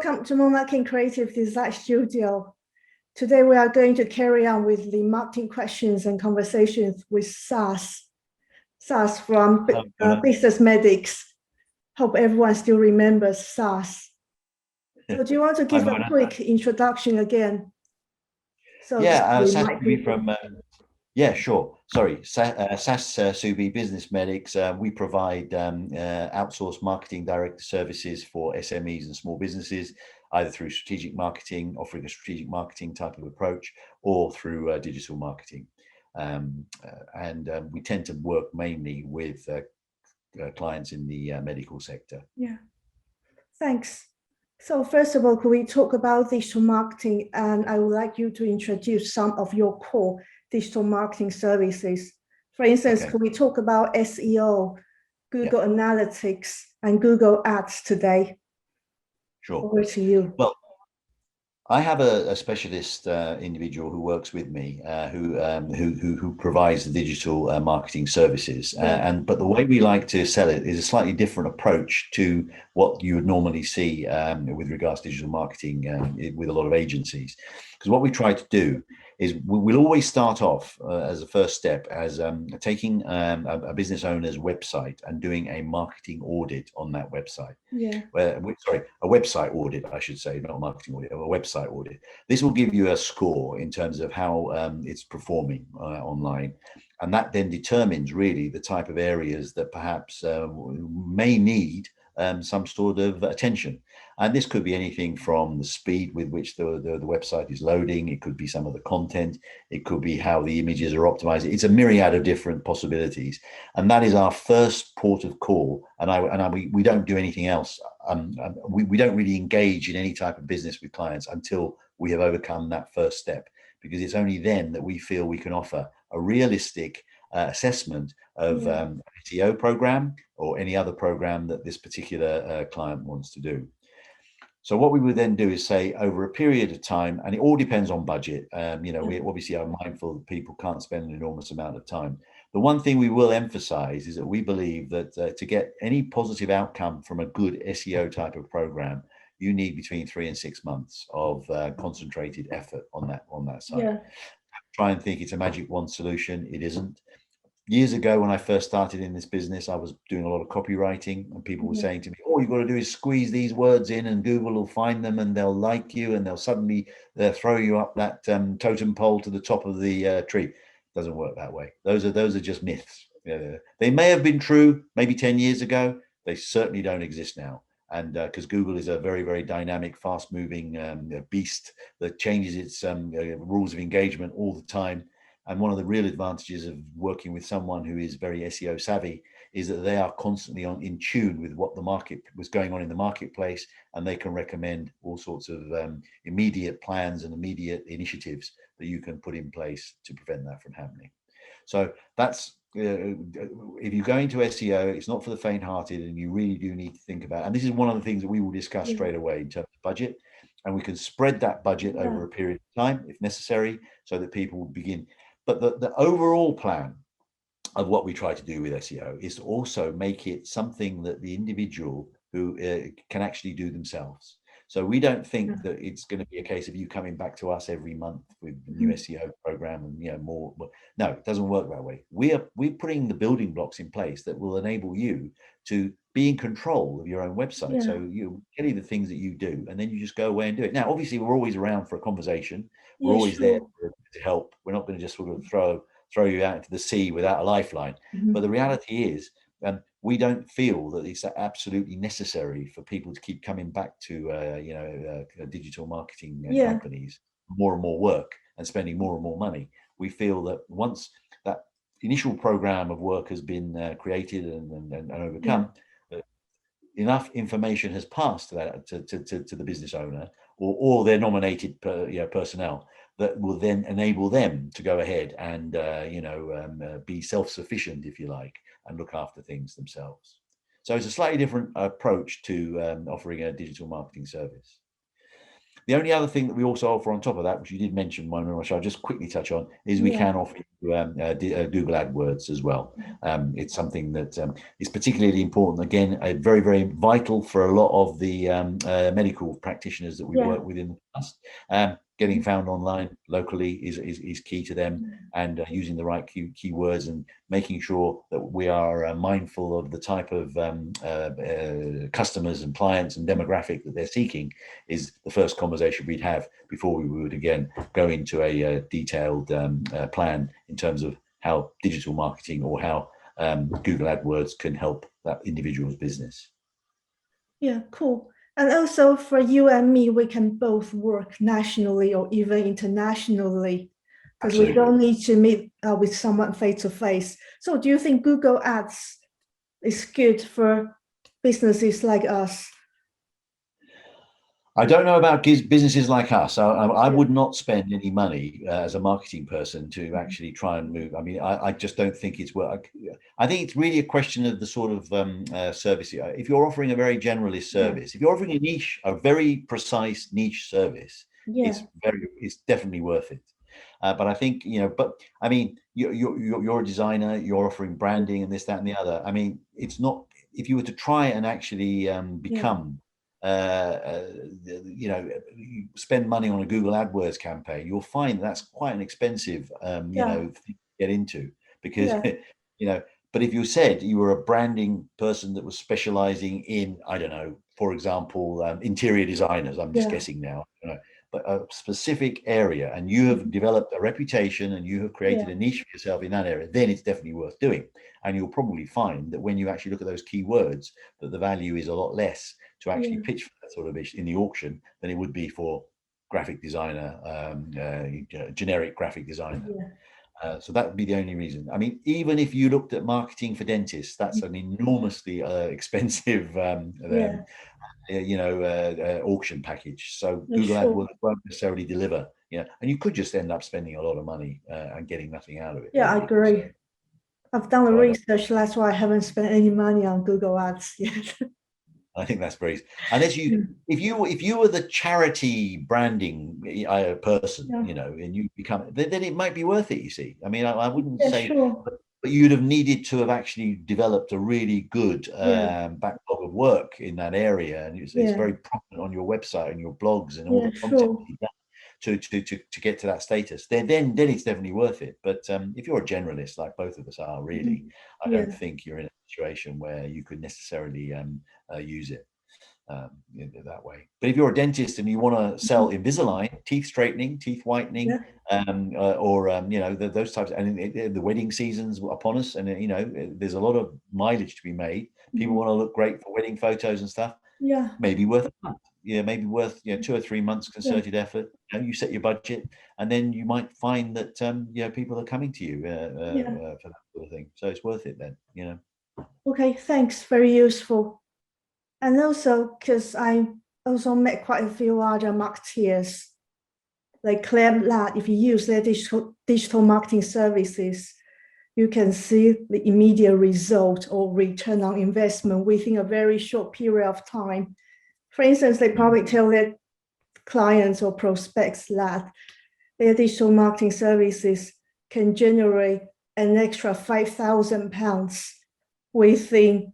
welcome to Marketing Creative Design Studio. Today we are going to carry on with the marketing questions and conversations with Sas from Business Medics. Hope everyone still remembers Sas. So do you want to give a quick introduction again? So Sas Soubhi from, sure. Sorry, Sas Soubhi, Business Medics. We provide outsourced marketing direct services for SMEs and small businesses, either through strategic marketing, offering a strategic marketing type of approach, or through digital marketing. We tend to work mainly with clients in the medical sector. Yeah, thanks. So first of all, could we talk about digital marketing? And I would like you to introduce some of your core digital marketing services. For instance, could we talk about SEO, Google Analytics, and Google Ads today? Sure. Over to you. Well, I have a specialist individual who works with me, who provides the digital marketing services. But the way we like to sell it is a slightly different approach to what you would normally see with regards to digital marketing with a lot of agencies. Because what we try to do is we'll always start off as a first step as taking a business owner's website and doing a marketing audit on that website. A website audit, I should say, not a marketing audit, a website audit. This will give you a score in terms of how it's performing online. And that then determines really the type of areas that perhaps may need some sort of attention. And this could be anything from the speed with which the website is loading. It could be some of the content. It could be how the images are optimized. It's a myriad of different possibilities. And that is our first port of call. And we don't do anything else. We don't really engage in any type of business with clients until we have overcome that first step, because it's only then that we feel we can offer a realistic assessment of SEO program or any other program that this particular client wants to do. So what we would then do is say over a period of time, and it all depends on budget. We obviously are mindful that people can't spend an enormous amount of time. The one thing we will emphasize is that we believe that to get any positive outcome from a good SEO type of program, you need between 3 and 6 months of concentrated effort on that side. Try and think it's a magic wand solution. It isn't. Years ago, when I first started in this business, I was doing a lot of copywriting, and people were saying to me, all you've got to do is squeeze these words in and Google will find them and they'll like you and they'll suddenly throw you up that totem pole to the top of the tree. Doesn't work that way. Those are just myths. They may have been true maybe 10 years ago. They certainly don't exist now. And because Google is a very, very dynamic, fast moving beast that changes its rules of engagement all the time. And one of the real advantages of working with someone who is very SEO savvy is that they are constantly in tune with what was going on in the marketplace, and they can recommend all sorts of immediate plans and immediate initiatives that you can put in place to prevent that from happening. So that's if you go into SEO, it's not for the faint-hearted, and you really do need to think about. And this is one of the things that we will discuss straight away in terms of budget, and we can spread that budget over a period of time if necessary, so that people will begin. But the overall plan of what we try to do with SEO is to also make it something that the individual who can actually do themselves. So we don't think that it's going to be a case of you coming back to us every month with a new SEO program and more. No, it doesn't work that way. We're putting the building blocks in place that will enable you to be in control of your own website. So you tell you the things that you do, and then you just go away and do it. Now, obviously, we're always around for a conversation. We're always there to help. We're not going to just sort of throw you out into the sea without a lifeline. But the reality is, we don't feel that it's absolutely necessary for people to keep coming back to digital marketing companies, more and more work and spending more and more money. We feel that once that initial program of work has been created and overcome, enough information has passed to the business owner or their nominated personnel that will then enable them to go ahead and be self-sufficient, if you like, and look after things themselves. So it's a slightly different approach to offering a digital marketing service. The only other thing that we also offer on top of that, which you did mention, which I'll just quickly touch on, is we can offer you Google AdWords as well. It's something that is particularly important. Again, very, very vital for a lot of the medical practitioners that we work with in the past. Getting found online locally is key to them, and using the right keywords and making sure that we are mindful of the type of customers and clients and demographic that they're seeking is the first conversation we'd have before we would again go into a detailed plan in terms of how digital marketing or how Google AdWords can help that individual's business. Yeah, cool. And also for you and me, we can both work nationally or even internationally, because we don't need to meet with someone face to face. So do you think Google Ads is good for businesses like us? I don't know about businesses like us. I would not spend any money as a marketing person to actually try and move. I mean, I just don't think it's worth. I think it's really a question of the sort of service. If you're offering a very generalist service, if you're offering a niche, a very precise niche service, it's definitely worth it. But I think, but I mean, you're a designer, you're offering branding and this, that, and the other. I mean, it's not, if you were to try and actually become you spend money on a Google AdWords campaign, you'll find that's quite an expensive thing to get into, because but if you said you were a branding person that was specializing in, I don't know, for example, interior designers, I'm just guessing now, but a specific area, and you have developed a reputation and you have created a niche for yourself in that area, then it's definitely worth doing. And you'll probably find that when you actually look at those keywords, that the value is a lot less to actually pitch for that sort of issue in the auction than it would be for graphic designer, generic graphic designer. So that would be the only reason. I mean, even if you looked at marketing for dentists, that's an enormously expensive auction package. So Google AdWords won't necessarily deliver, and you could just end up spending a lot of money and getting nothing out of it. Yeah, really. I agree. So, I've done the research. That's why I haven't spent any money on Google Ads yet. I think that's very, unless you, if you were the charity branding person, and you become, then it might be worth it. You see, I mean, I wouldn't say, but you'd have needed to have actually developed a really good backlog of work in that area, and it's very prominent on your website and your blogs and all the content to get to that status. Then it's definitely worth it. But if you're a generalist, like both of us are, really, I don't think you're in a situation where you could necessarily use it that way. But if you're a dentist and you want to sell Invisalign, teeth straightening, teeth whitening, or those types, and the wedding season's upon us, and there's a lot of mileage to be made. People want to look great for wedding photos and stuff. Maybe worth a month. Maybe worth 2 or 3 months concerted effort. You set your budget, and then you might find that people are coming to you for that sort of thing. So it's worth it then. Okay, thanks. Very useful. And also, because I also met quite a few other marketeers, they claim that if you use their digital marketing services, you can see the immediate result or return on investment within a very short period of time. For instance, they probably tell their clients or prospects that their digital marketing services can generate an extra £5,000 within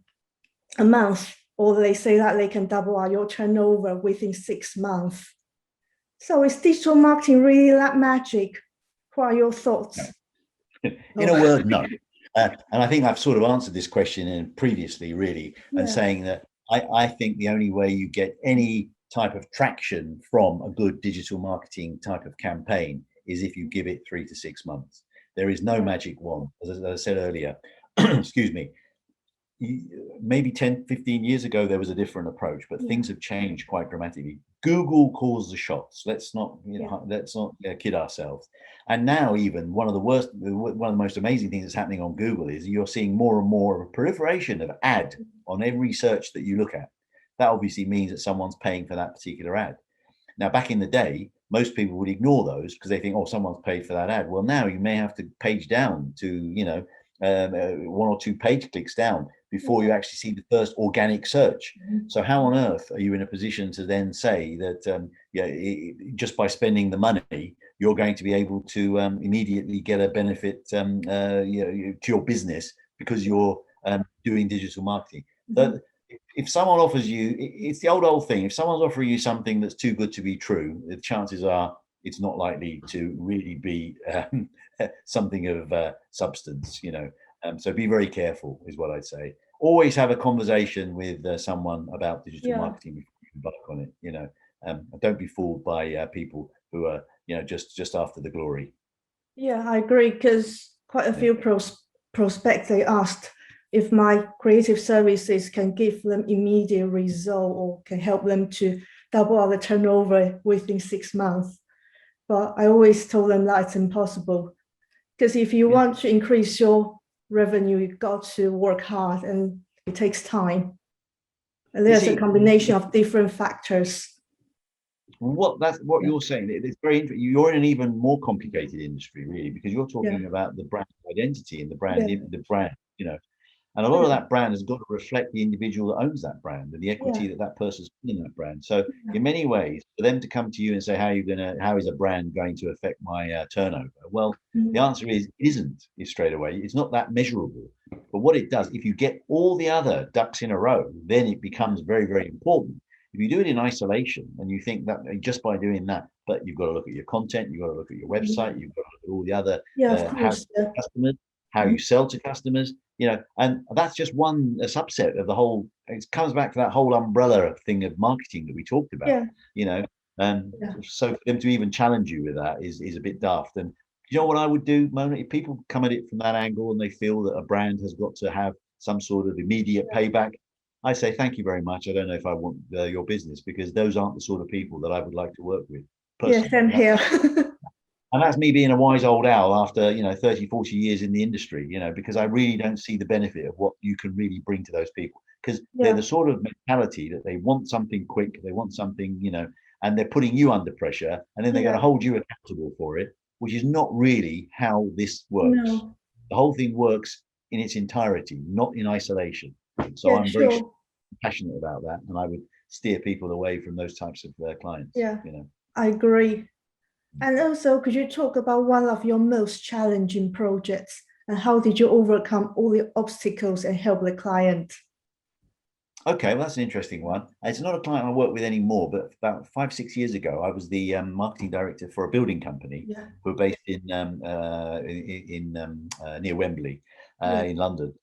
a month, or they say that they can double your turnover within 6 months. So is digital marketing really that magic? What are your thoughts? In a word, no. And I think I've sort of answered this question previously, really, and saying that I think the only way you get any type of traction from a good digital marketing type of campaign is if you give it 3 to 6 months. There is no magic wand. As I said earlier, excuse me, maybe 10, 15 years ago, there was a different approach, but things have changed quite dramatically. Google calls the shots. Let's not kid ourselves. And now, even one of the most amazing things that's happening on Google is you're seeing more and more of a proliferation of ad on every search that you look at. That obviously means that someone's paying for that particular ad. Now, back in the day, most people would ignore those because they think, oh, someone's paid for that ad. Well, now you may have to page down to, 1 or 2 page clicks down before you actually see the first organic search. So how on earth are you in a position to then say that just by spending the money, you're going to be able to immediately get a benefit to your business because you're doing digital marketing? If someone offers you, it's the old thing. If someone's offering you something that's too good to be true, the chances are it's not likely to really be something of substance, so be very careful is what I'd say. Always have a conversation with someone about digital marketing before you embark on it. Don't be fooled by people who are just after the glory. Yeah, I agree, because quite a few prospects, they asked if my creative services can give them immediate result or can help them to double the turnover within 6 months. But I always told them that it's impossible, because if you want to increase your revenue, you've got to work hard, and it takes time. And there's a combination of different factors. That's what you're saying. It's very interesting. You're in an even more complicated industry, really, because you're talking about the brand identity and the brand, and a lot of that brand has got to reflect the individual that owns that brand and the equity that person's in that brand. So in many ways, for them to come to you and say, how is a brand going to affect my turnover? Well, the answer is, it isn't straight away. It's not that measurable. But what it does, if you get all the other ducks in a row, then it becomes very, very important. If you do it in isolation and you think that just by doing that, but you've got to look at your content, you've got to look at your website, you've got to look at all the other customers, how you sell to customers, and that's just one subset of the whole. It comes back to that whole umbrella thing of marketing that we talked about, so for them to even challenge you with that is a bit daft. And you know what I would do, Mona, if people come at it from that angle and they feel that a brand has got to have some sort of immediate payback, I say, thank you very much. I don't know if I want your business, because those aren't the sort of people that I would like to work with personally. Same here. And that's me being a wise old owl after 30, 40 years in the industry, because I really don't see the benefit of what you can really bring to those people, because they're the sort of mentality that they want something quick, they want something, and they're putting you under pressure, and then they're going to hold you accountable for it, which is not really how this works. The whole thing works in its entirety, not in isolation. So I'm very passionate about that, and I would steer people away from those types of clients. I agree. And also, could you talk about one of your most challenging projects, and how did you overcome all the obstacles and help the client? Okay, well, that's an interesting one. It's not a client I work with anymore, but about 5, 6 years ago, I was the marketing director for a building company who were based in near Wembley in London.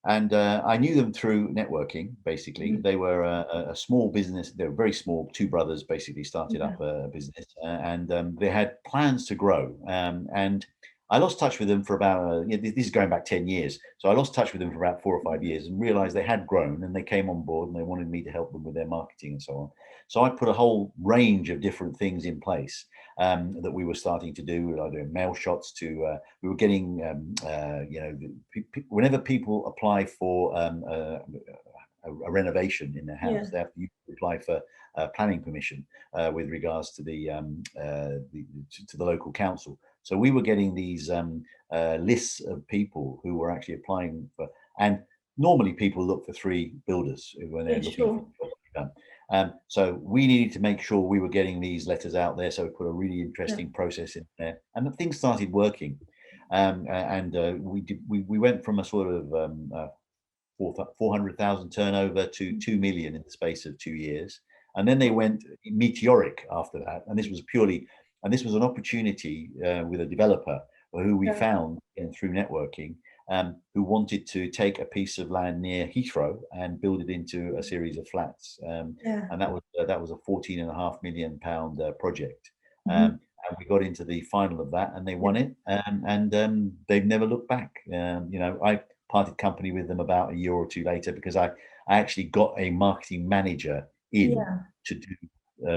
And I knew them through networking, basically. They were a small business. They were very small. Two brothers basically started up a business, and they had plans to grow. And I lost touch with them for about, this is going back 10 years. So I lost touch with them for about 4 or 5 years and realized they had grown, and they came on board and they wanted me to help them with their marketing and so on. So I put a whole range of different things in place that we were starting to do. We were doing mail shots to, we were getting, whenever people apply for a renovation in their house, they have to apply for planning permission with regards to the local council. So we were getting these lists of people who were actually applying for, and normally people look for 3 builders when they're looking for done. So we needed to make sure we were getting these letters out there. So we put a really interesting process in there, and things started working. We went from a sort of 400,000 turnover to 2 million in the space of 2 years. And then they went meteoric after that. And this was an opportunity with a developer who we found through networking, who wanted to take a piece of land near Heathrow and build it into a series of flats. And that was a £14.5 million project. And we got into the final of that, and they won it. And they've never looked back. I parted company with them about a year or 2 later, because I actually got a marketing manager in to do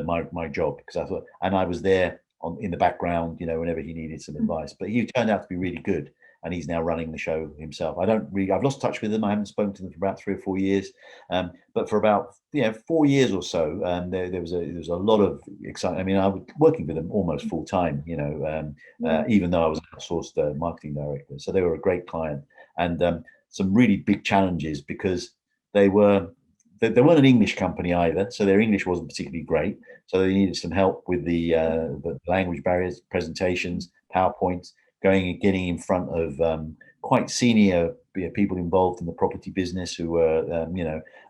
my job, because I thought, and I was there in the background, whenever he needed some advice. But he turned out to be really good, and he's now running the show himself. I've lost touch with them. I haven't spoken to them for about 3 or 4 years, but for about 4 years or so, there was a lot of excitement. I mean, I was working with them almost full time, even though I was an outsourced marketing director. So they were a great client, and some really big challenges because they weren't an English company either, so their English wasn't particularly great. So they needed some help with the language barriers, presentations, PowerPoints, going and getting in front of quite senior people involved in the property business who were,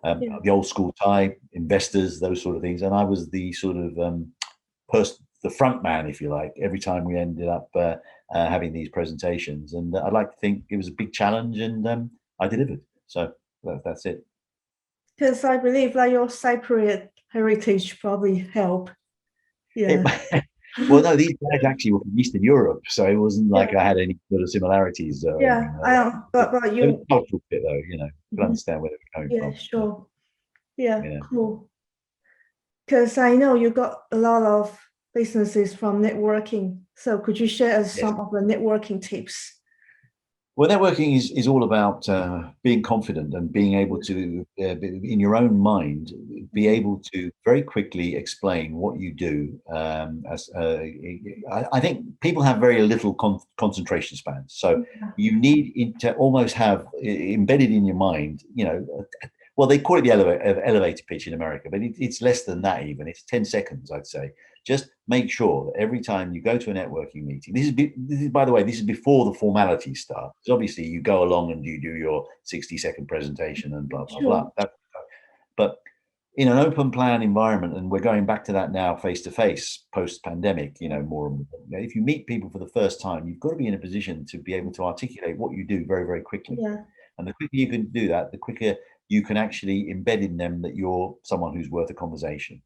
the old school type investors, those sort of things. And I was the sort of the front man, if you like, every time we ended up having these presentations. And I'd like to think it was a big challenge, and I delivered. So that's it. Because I believe that your Cypriot heritage probably help. Yeah. Well, no, these guys actually were from Eastern Europe, so it wasn't like I had any sort of similarities. Yeah, I don't. But It was you. a cultural fit, though. You could understand where they were coming from. Sure. Yeah, Yeah. cool. Because I know you got a lot of businesses from networking. So could you share us some of the networking tips? Well, networking is all about being confident and being able to, in your own mind, be able to very quickly explain what you do. I think people have very little concentration spans, so you need to almost have embedded in your mind, well, they call it the elevator pitch in America, but it's less than that even. It's 10 seconds, I'd say. Just make sure that every time you go to a networking meeting, this is by the way, this is before the formalities start. Because obviously you go along and you do your 60-second presentation and blah, blah, blah. But in an open plan environment, and we're going back to that now face-to-face post-pandemic, more and more, if you meet people for the first time, you've got to be in a position to be able to articulate what you do very, very quickly. And the quicker you can do that, the quicker you can actually embed in them that you're someone who's worth a conversation.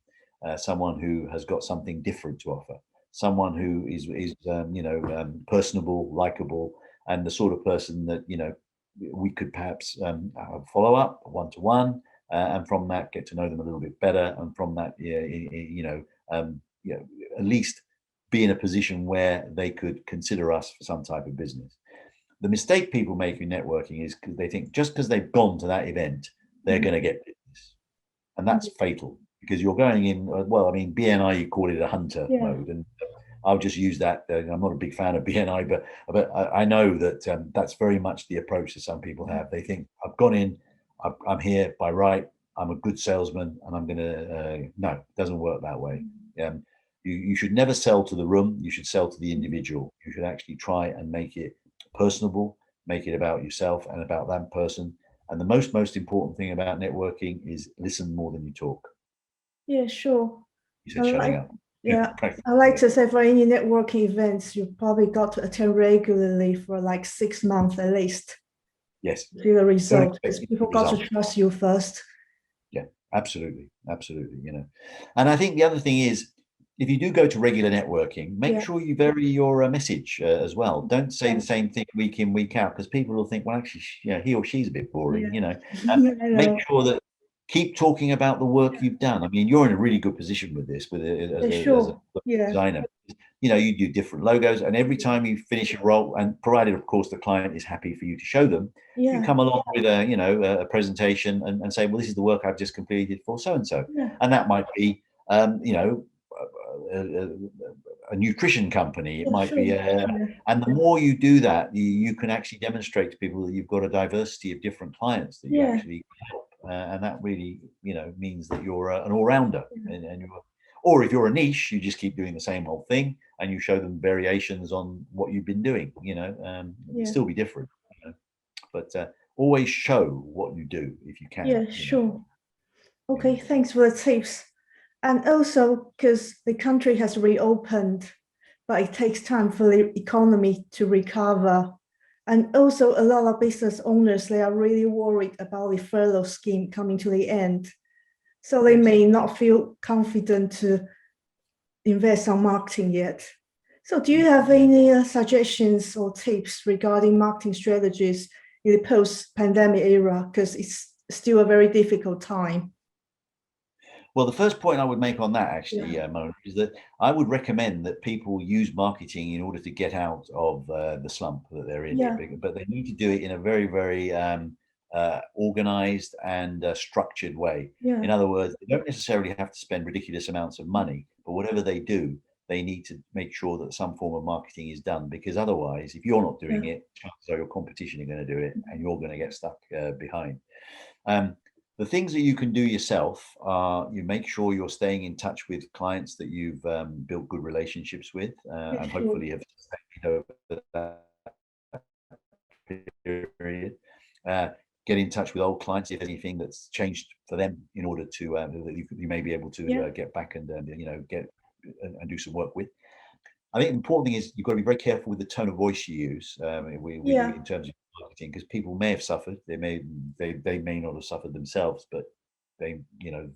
Someone who has got something different to offer, someone who is personable, likable, and the sort of person that we could perhaps follow up one-to-one, and from that get to know them a little bit better, and from that at least be in a position where they could consider us for some type of business. The mistake people make in networking is because they think just because they've gone to that event, they're going to get business, and that's fatal. Because you're going in, well, I mean, BNI, you call it a hunter mode, and I'll just use that. I'm not a big fan of BNI, but I know that that's very much the approach that some people have. They think, I've gone in, I'm here by right, I'm a good salesman, and I'm going to, no, it doesn't work that way. You should never sell to the room, you should sell to the individual. You should actually try and make it personable, make it about yourself and about that person. And the most important thing about networking is listen more than you talk. Yeah, sure. You said shutting up. Yeah, I like to say for any networking events, you probably got to attend regularly for like 6 months at least. Yes. See the result, because people got to trust you first. Yeah, absolutely. And I think the other thing is, if you do go to regular networking, make sure you vary your message as well. Don't say the same thing week in, week out, because people will think, well, actually, he or she's a bit boring, Make sure that keep talking about the work you've done. I mean, you're in a really good position with this, as a designer. You do different logos, and every time you finish a role, and provided, of course, the client is happy for you to show them, you come along with a presentation and say, well, this is the work I've just completed for so and so, and that might be, a nutrition company. It might be, and the more you do that, you can actually demonstrate to people that you've got a diversity of different clients that you actually help. And that really, means that you're an all-rounder, or if you're a niche, you just keep doing the same old thing, and you show them variations on what you've been doing. Still be different, but always show what you do if you can. Yeah, sure. Okay, thanks for the tips. And also, because the country has reopened, but it takes time for the economy to recover. And also a lot of business owners, they are really worried about the furlough scheme coming to the end. So they may not feel confident to invest on marketing yet. So do you have any suggestions or tips regarding marketing strategies in the post-pandemic era? Because it's still a very difficult time. Well, the first point I would make on that, actually, Mona, is that I would recommend that people use marketing in order to get out of the slump that they're in. But they need to do it in a very, very organized and structured way. In other words, they don't necessarily have to spend ridiculous amounts of money, but whatever they do, they need to make sure that some form of marketing is done, because otherwise, if you're not doing it, chances are your competition are going to do it, and you're going to get stuck behind. The things that you can do yourself are you make sure you're staying in touch with clients that you've built good relationships with, and hopefully have sustained over that period. Get in touch with old clients if anything that's changed for them, in order to that you may be able to get back and get and do some work with. I think the important thing is you've got to be very careful with the tone of voice you use in terms of marketing, because people may have suffered. They may not have suffered themselves, but they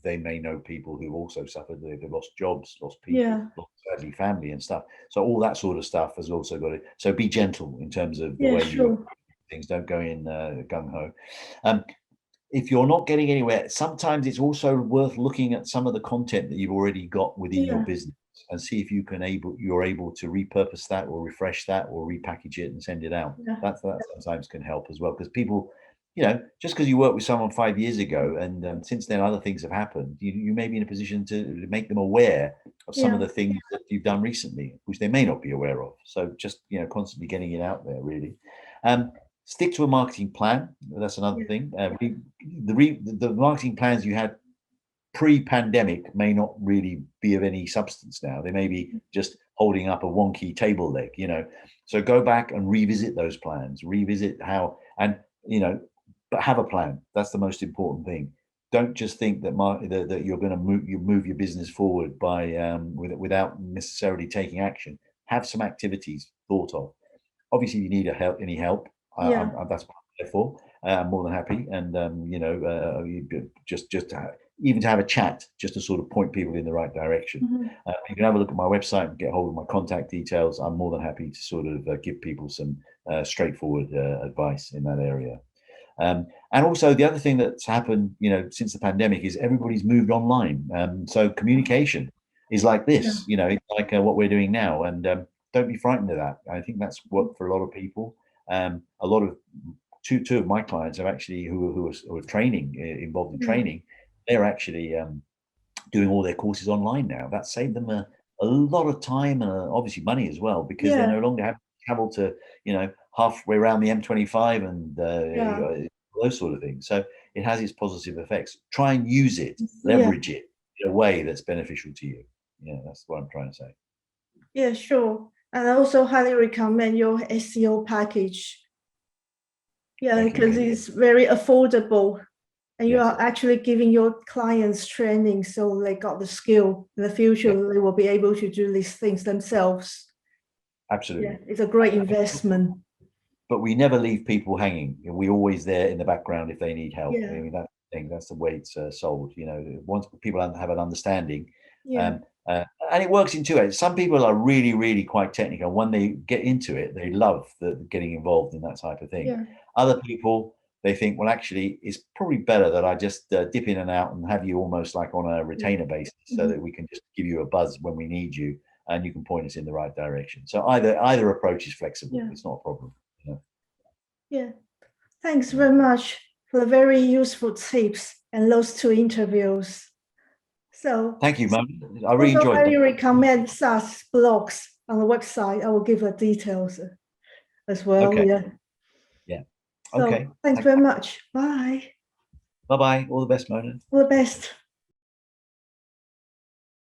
may know people who've also suffered. They've lost jobs, lost people, lost sadly family and stuff. So all that sort of stuff has also got to. So be gentle in terms of the way you things. Don't go in gung ho. If you're not getting anywhere, sometimes it's also worth looking at some of the content that you've already got within your business and see if you're able to repurpose that or refresh that or repackage it and send it out. That sometimes can help as well, because people, just because you worked with someone 5 years ago and since then other things have happened, you may be in a position to make them aware of some of the things that you've done recently, which they may not be aware of. So just constantly getting it out there, really. Stick to a marketing plan. That's another thing. The marketing plans you had pre-pandemic may not really be of any substance now. They may be just holding up a wonky table leg, So go back and revisit those plans. Revisit how, and but have a plan. That's the most important thing. Don't just think that that you're going to move your business forward by without necessarily taking action. Have some activities thought of. Obviously, if you need any help. That's what I'm there for. I'm more than happy, and just even to have a chat, just to sort of point people in the right direction. You can have a look at my website and get hold of my contact details. I'm more than happy to sort of give people some straightforward advice in that area. And also the other thing that's happened, since the pandemic is everybody's moved online. So communication is like this, it's like what we're doing now, and don't be frightened of that. I think that's what for a lot of people. A lot of two of my clients are actually who are training involved in training. They're actually doing all their courses online now. That saved them a lot of time and obviously money as well, because they no longer have to travel to halfway around the M25 and those sort of things. So it has its positive effects. Try and use it, leverage it in a way that's beneficial to you. That's what I'm trying to say. Yeah, sure. And I also highly recommend your SEO package. Because it's very affordable, and you are actually giving your clients training, so they got the skill. In the future, they will be able to do these things themselves. Absolutely. It's a great investment. But we never leave people hanging. We're always there in the background if they need help. I mean, that's the way it's sold. Once people have an understanding, and it works in two ways. Some people are really, really quite technical. When they get into it, they love getting involved in that type of thing. Other people, they think, well, actually, it's probably better that I just dip in and out and have you almost like on a retainer basis, so that we can just give you a buzz when we need you, and you can point us in the right direction. So either approach is flexible. It's not a problem. Thanks very much for the very useful tips and those 2 interviews. So thank you, Mona. I really enjoyed it. I recommend Sas blogs on the website. I will give the details as well. Okay. So, thanks very much. Bye. Bye-bye. All the best, Mona. All the best.